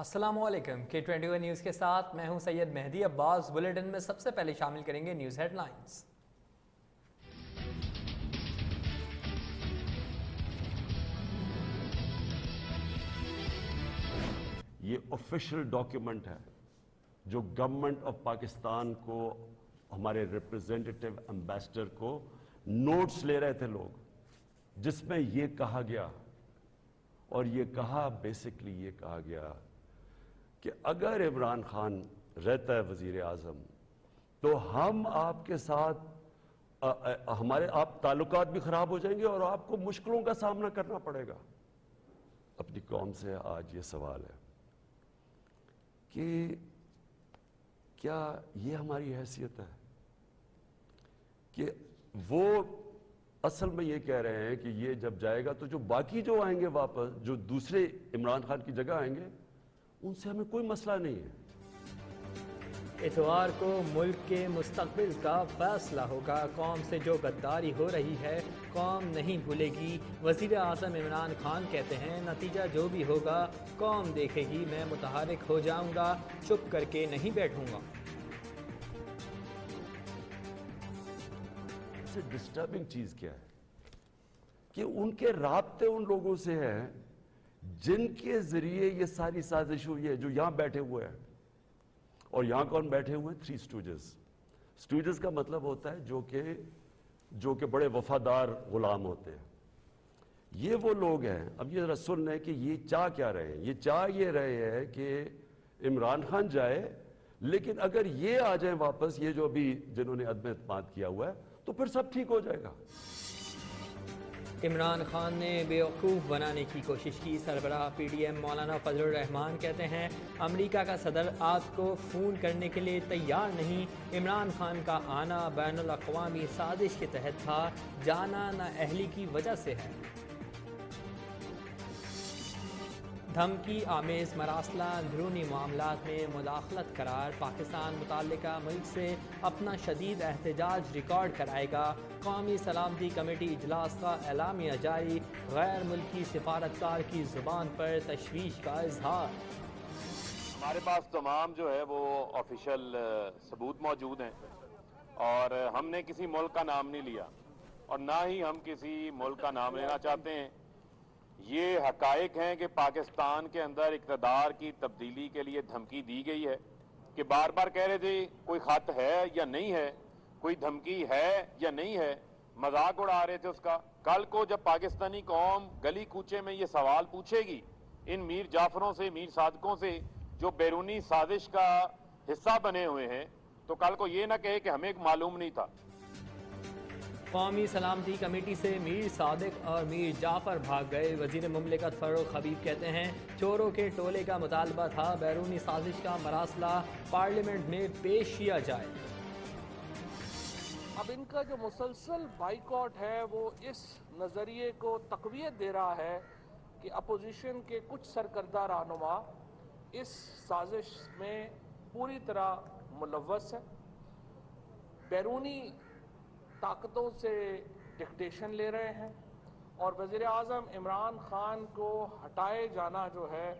السلام علیکم K21 news کے ساتھ میں ہوں سید مہدی عباس۔ بلیٹن میں سب سے پہلے شامل کریں گے نیوز ہیڈ لائنز۔ یہ آفیشیل ڈاکیومنٹ ہے جو گورنمنٹ آف پاکستان کو، ہمارے ریپرزینٹیٹیو ایمبیسڈر کو نوٹس لے رہے تھے لوگ، جس میں یہ کہا گیا، اور یہ کہا بیسکلی یہ کہا گیا کہ اگر عمران خان رہتا ہے وزیر اعظم تو ہم آپ کے ساتھ ہمارے آپ تعلقات بھی خراب ہو جائیں گے اور آپ کو مشکلوں کا سامنا کرنا پڑے گا۔ اپنی قوم سے آج یہ سوال ہے کہ کیا یہ ہماری حیثیت ہے کہ وہ اصل میں یہ کہہ رہے ہیں کہ یہ جب جائے گا تو جو باقی جو آئیں گے واپس، جو دوسرے عمران خان کی جگہ آئیں گے، ان سے ہمیں کوئی مسئلہ نہیں ہے۔ اتوار کو ملک کے مستقبل کا فیصلہ ہوگا۔ قوم سے جو غداری ہو رہی ہے قوم نہیں بھولے گی۔ وزیر اعظم عمران خان کہتے ہیں نتیجہ جو بھی ہوگا قوم دیکھے گی، میں متحرک ہو جاؤں گا، چپ کر کے نہیں بیٹھوں گا۔ اس سے ڈسٹربنگ چیز کیا ہے کہ ان کے رابطے ان لوگوں سے ہیں جن کے ذریعے یہ ساری سازش ہوئی ہے، جو یہاں بیٹھے ہوئے ہیں۔ اور یہاں کون بیٹھے ہوئے ہیں؟ 3 اسٹوجز۔ اسٹوجز کا مطلب ہوتا ہے جو کہ بڑے وفادار غلام ہوتے ہیں۔ یہ وہ لوگ ہیں، اب یہ ذرا سن لیں کہ یہ چاہ کیا رہے ہیں۔ یہ چاہ یہ رہے ہیں کہ عمران خان جائے، لیکن اگر یہ آ جائیں واپس، یہ جو ابھی جنہوں نے عدم اعتماد کیا ہوا ہے، تو پھر سب ٹھیک ہو جائے گا۔ عمران خان نے بیوقوف بنانے کی کوشش کی۔ سربراہ پی ڈی ایم مولانا فضل الرحمان کہتے ہیں امریکہ کا صدر آپ کو فون کرنے کے لیے تیار نہیں۔ عمران خان کا آنا بین الاقوامی سازش کے تحت تھا، جانا نااہلی کی وجہ سے ہے۔ دھمکی آمیز مراسلہ اندرونی معاملات میں مداخلت قرار۔ پاکستان متعلقہ ملک سے اپنا شدید احتجاج ریکارڈ کرائے گا۔ قومی سلامتی کمیٹی اجلاس کا اعلامیہ جاری۔ غیر ملکی سفارتکار کی زبان پر تشویش کا اظہار۔ ہمارے پاس تمام جو ہے وہ آفیشیل ثبوت موجود ہیں، اور ہم نے کسی ملک کا نام نہیں لیا اور نہ ہی ہم کسی ملک کا نام لینا چاہتے ہیں۔ یہ حقائق ہیں کہ پاکستان کے اندر اقتدار کی تبدیلی کے لیے دھمکی دی گئی ہے، کہ بار بار کہہ رہے تھے کوئی خط ہے یا نہیں ہے، کوئی دھمکی ہے یا نہیں ہے، مذاق اڑا رہے تھے اس کا۔ کل کو جب پاکستانی قوم گلی کوچے میں یہ سوال پوچھے گی ان میر جعفروں سے، میر صادقوں سے، جو بیرونی سازش کا حصہ بنے ہوئے ہیں، تو کل کو یہ نہ کہے کہ ہمیں معلوم نہیں تھا۔ قومی سلامتی کمیٹی سے میر صادق اور میر جعفر بھاگ گئے۔ وزیر مملکت فاروق حبیب کہتے ہیں چوروں کے ٹولے کا مطالبہ تھا، بیرونی سازش کا مراسلہ پارلیمنٹ میں پیش کیا جائے۔ اب ان کا جو مسلسل بائیکاٹ ہے وہ اس نظریے کو تقویت دے رہا ہے کہ اپوزیشن کے کچھ سرکردہ رہنما اس سازش میں پوری طرح ملوث ہے، بیرونی طاقتوں سے ڈکٹیشن لے رہے ہیں، اور وزیر اعظم عمران خان کو ہٹائے جانا جو ہے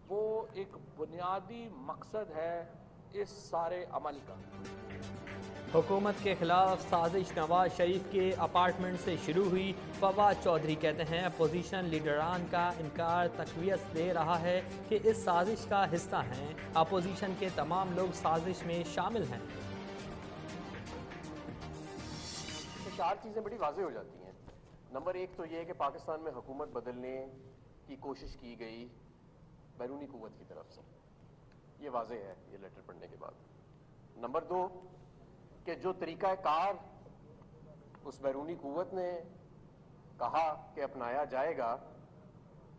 وہ ایک بنیادی مقصد ہے اس سارے عمل کا۔ حکومت کے خلاف سازش نواز شریف کے اپارٹمنٹ سے شروع ہوئی۔ فواد چودھری کہتے ہیں اپوزیشن لیڈران کا انکار تقویت دے رہا ہے کہ اس سازش کا حصہ ہیں۔ اپوزیشن کے تمام لوگ سازش میں شامل ہیں۔ 4 چیزیں بڑی واضح ہو جاتی ہیں۔ نمبر 1 تو یہ ہے کہ پاکستان میں حکومت بدلنے کی کوشش کی گئی بیرونی قوت کی طرف سے، یہ واضح ہے یہ لیٹر پڑھنے کے بعد۔ نمبر 2 کہ جو طریقہ کار اس بیرونی قوت نے کہا کہ اپنایا جائے گا،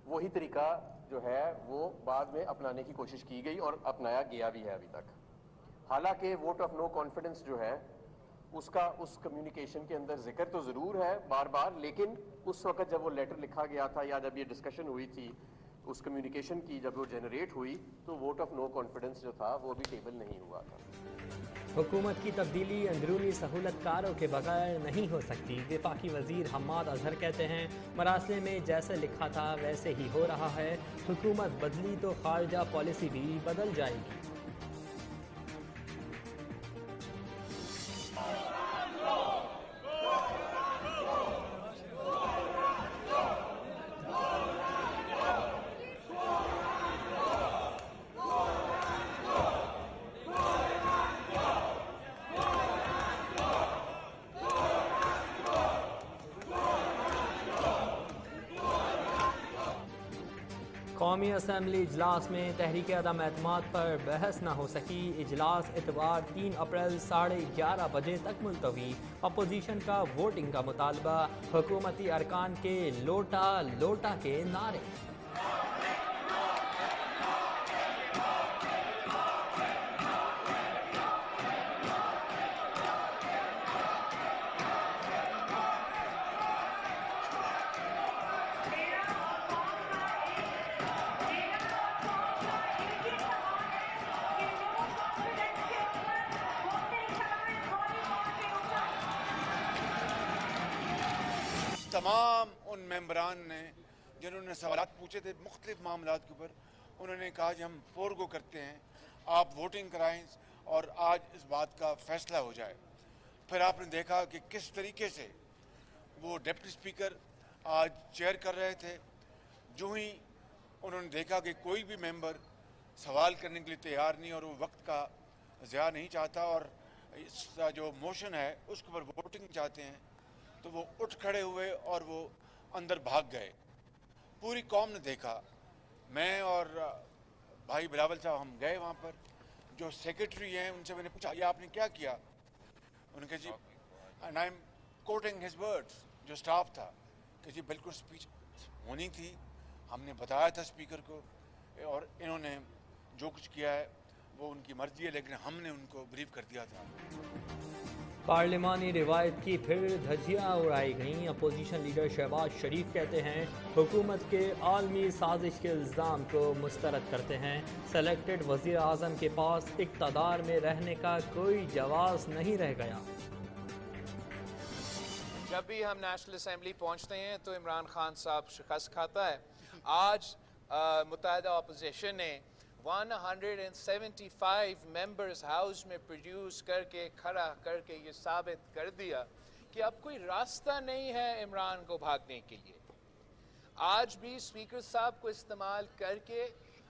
وہی طریقہ جو ہے وہ بعد میں اپنانے کی کوشش کی گئی اور اپنایا گیا بھی ہے ابھی تک۔ حالانکہ ووٹ آف نو کانفیڈنس جو ہے اس کا اس کمیونیکیشن کے اندر ذکر تو ضرور ہے بار بار، لیکن اس وقت جب وہ لیٹر لکھا گیا تھا یا جب یہ ڈسکشن ہوئی تھی اس کمیونیکیشن کی، جب وہ جنریٹ ہوئی، تو ووٹ آف نو کانفیڈنس جو تھا وہ بھی ٹیبل نہیں ہوا تھا۔ हुकूमत की तब्दीली अंदरूनी सहूलतकारों के बगैर नहीं हो सकती। वफाकी वजीर हम्माद अजहर कहते हैं मरासले में जैसे लिखा था वैसे ही हो रहा है। हुकूमत बदली तो खारजा पॉलिसी भी बदल जाएगी। कौमी असम्बली इजलास में तहरीक अदम एतमाद पर बहस न हो सकी। इजलास इतवार 3 अप्रैल 11:30 बजे तक मुलतवी। अपोजिशन का वोटिंग का मुतालबा। हुकूमती अरकान के लोटा लोटा के नारे। तमाम उन मेंबरान ने जिन्होंने सवालात पूछे थे मुख्तलिफ मामलात के ऊपर, उन्होंने कहा कि हम फोरगो करते हैं, आप वोटिंग कराएं और आज इस बात का फैसला हो जाए। फिर आपने देखा कि किस तरीके से वो डिप्टी स्पीकर आज चेयर कर रहे थे। जो ही उन्होंने देखा कि कोई भी मेंबर सवाल करने के लिए तैयार नहीं और वो वक्त का ज़िया नहीं चाहता और इसका जो मोशन है उसके ऊपर वोटिंग चाहते हैं, तो वो उठ खड़े हुए और वो अंदर भाग गए। पूरी कौम ने देखा। मैं और भाई बिलावल साहब हम गए वहाँ पर। जो सेक्रेटरी हैं उनसे मैंने पूछा ये आपने क्या किया? उनके जी and I am quoting his words, जो स्टाफ था कि जी बिल्कुल स्पीच होनी थी, हमने बताया था स्पीकर को और इन्होंने जो कुछ किया है वो उनकी मर्जी है, लेकिन हमने उनको ब्रीफ कर दिया था। पार्लिमानी रिवायत की फिर धज्जियाँ उड़ाई गईं। अपोजिशन लीडर शहबाज शरीफ कहते हैं हुकूमत के आलमी साजिश के इल्ज़ाम को मुस्तरद करते हैं। सेलेक्टेड वज़ीर आज़म के पास इक़्तिदार में रहने का कोई जवाब नहीं रह गया। जब भी हम नेशनल असेंबली पहुंचते हैं तो इमरान खान साहब शिकस्त खाता है। आज मुत्तहिदा अपोजिशन ने 175 मेंबर्स हाउस में प्रोड्यूस करके खड़ा करके ये साबित कर दिया कि अब कोई रास्ता नहीं है इमरान को भागने के लिए। आज भी स्पीकर साहब को इस्तेमाल करके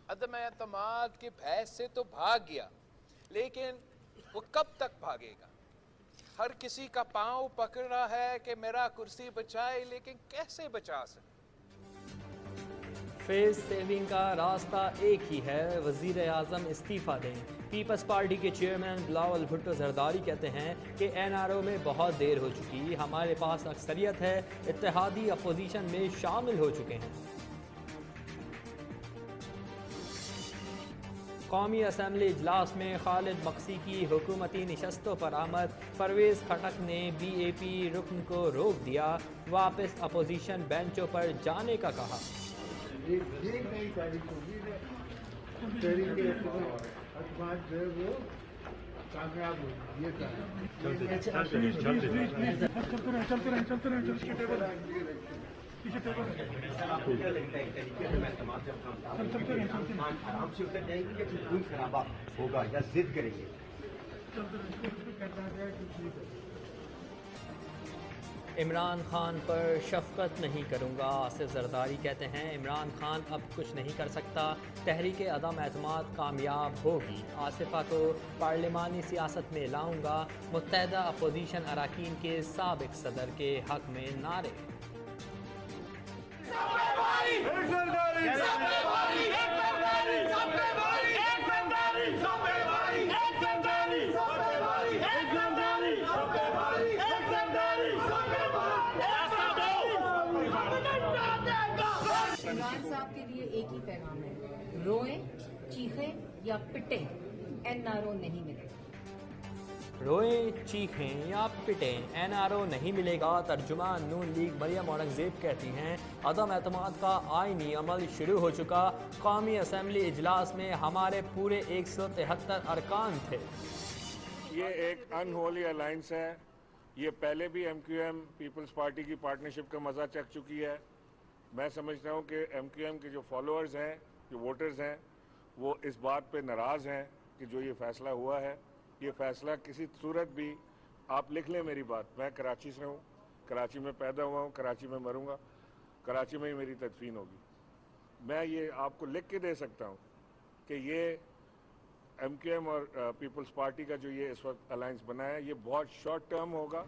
अदम एतमाद के भय से तो भाग गया, लेकिन वो कब तक भागेगा? हर किसी का पांव पकड़ रहा है कि मेरा कुर्सी बचाए, लेकिन कैसे बचा सकते? फेस सेविंग का रास्ता एक ही है, वज़ीर आज़म इस्तीफ़ा दें। पीपल्स पार्टी के चेयरमैन बिलावल भुट्टो जरदारी कहते हैं कि NRO में बहुत देर हो चुकी, हमारे पास अक्सरियत है, इत्तेहादी अपोजिशन में शामिल हो चुके हैं। कौमी असम्बली इजलास में खालिद मक्सी की हुकूमती नशस्तों पर आमद। परवेज़ खटक ने BAP रुकन को रोक दिया, वापस अपोजिशन बेंचों पर जाने का कहा। एक नई तारीख होगी, तारीख के बाद जो है वो कामयाब होगी। ये आराम से उतर जाएंगे या खून खराबा होगा या जिद करेंगे? इमरान खान पर शफकत नहीं करूँगा, आसिफ जरदारी कहते हैं इमरान खान अब कुछ नहीं कर सकता, तहरीक अदम एतमाद कामयाब होगी, आसिफा को पार्लिमानी सियासत में लाऊंगा। मुत्तहिदा अपोजिशन अराकीन के साबिक सदर के हक में नारे। इमरान साहब के लिए एक ही पैगाम है, रोएं, चीखें या पिटें, NRO नहीं मिलेगा। रोएं, चीखें या पिटें, NRO नहीं मिलेगा। तर्जुमा नून लीग मरियम औरंगजेब कहती हैं अदम एतमाद का आईनी अमल शुरू हो चुका। कौमी असम्बली इजलास में हमारे पूरे 173 अरकान थे। ये एक अनहोली अलायंस है। ये पहले भी MQM पीपल्स पार्टी की पार्टनरशिप का मज़ा चख चुकी है। मैं समझता हूँ कि MQM के जो फॉलोअर्स हैं, जो वोटर्स हैं, वो इस बात पे नाराज़ हैं कि जो ये फ़ैसला हुआ है, ये फ़ैसला किसी सूरत भी, आप लिख लें मेरी बात, मैं कराची से हूँ, कराची में पैदा हुआ हूँ, कराची में मरूँगा, कराची में ही मेरी तदफीन होगी। मैं ये आपको लिख के दे सकता हूँ कि ये MQM और पीपल्स पार्टी का जो ये इस वक्त अलायंस बना है, ये बहुत शॉर्ट टर्म होगा।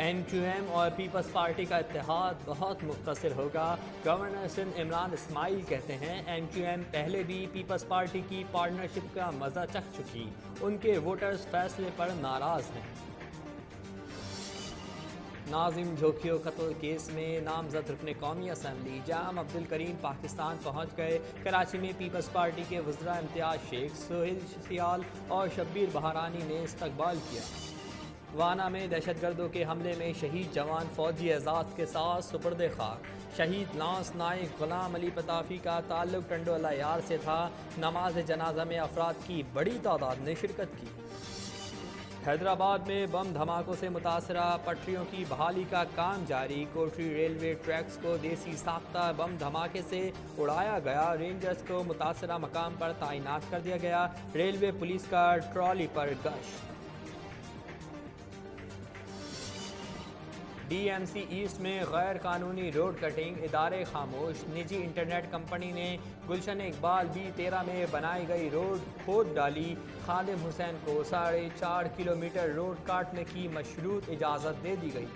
MQM और पीपल्स पार्टी का इत्तेहाद बहुत मुख्तसर होगा। गवर्नर सिंध इमरान इस्माइल कहते हैं MQM पहले भी पीपल्स पार्टी की पार्टनरशिप का मज़ा चख चुकी, उनके वोटर्स फैसले पर नाराज़ हैं। नाजिम झोंकियो कत्ल केस में नामजद रुकने कौमी असम्बली जाम अब्दुल करीम पाकिस्तान पहुँच गए। कराची में पीपल्स पार्टी के वज़रा इम्तियाज़ शेख, सोहेल सियाल और शब्बीर बहारानी ने इस्तकबाल किया। वाना में दहशतगर्दों के हमले में शहीद जवान फौजी एजाज़ के साथ सुपुर्द खाक। शहीद लांस नाइक गुलाम अली पताफी का ताल्लुक टंडोला यार से था। नमाज जनाजा में अफराद की बड़ी तादाद ने शिरकत की। हैदराबाद में बम धमाकों से मुतासरा पटरियों की बहाली का काम जारी। कोटरी रेलवे ट्रैक्स को देसी साख्ता बम धमाके से उड़ाया गया। रेंजर्स को मुतासरा मकाम पर तैनात कर दिया गया। रेलवे पुलिस का ट्रॉली पर गश्त। DMC ईस्ट में गैर कानूनी रोड कटिंग, इदारे खामोश। निजी इंटरनेट कंपनी ने गुलशन इकबाल B13 में बनाई गई रोड खोद डाली। खादिम हुसैन को 4.5 किलोमीटर रोड काटने की मशरूत इजाज़त दे दी गई।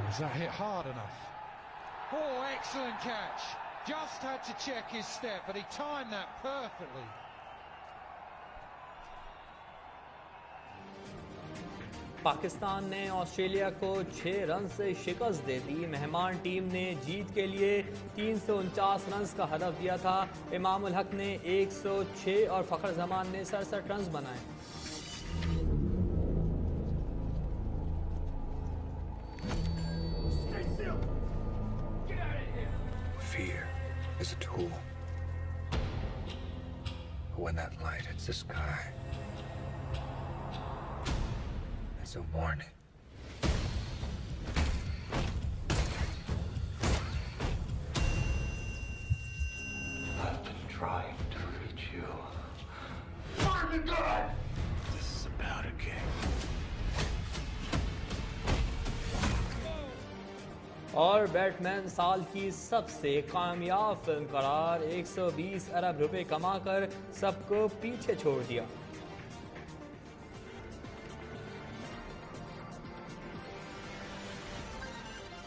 Is that hit hard enough? Oh, excellent catch. Just had to check his step, but he timed that perfectly. Pakistan ने ऑस्ट्रेलिया को 6 रन से शिकस्त दे दी। मेहमान टीम ने जीत के लिए 349 रन का हदफ दिया था। इमामुल हक ने 106 और फ़खर जमान ने 67 रन बनाए। Fear is a tool. But when that light hits the sky, it's a warning. I've been trying to reach you. Marvin God! This is about a game. और बैटमैन साल की सबसे कामयाब फिल्म करार। 120 अरब रुपए कमाकर सबको पीछे छोड़ दिया।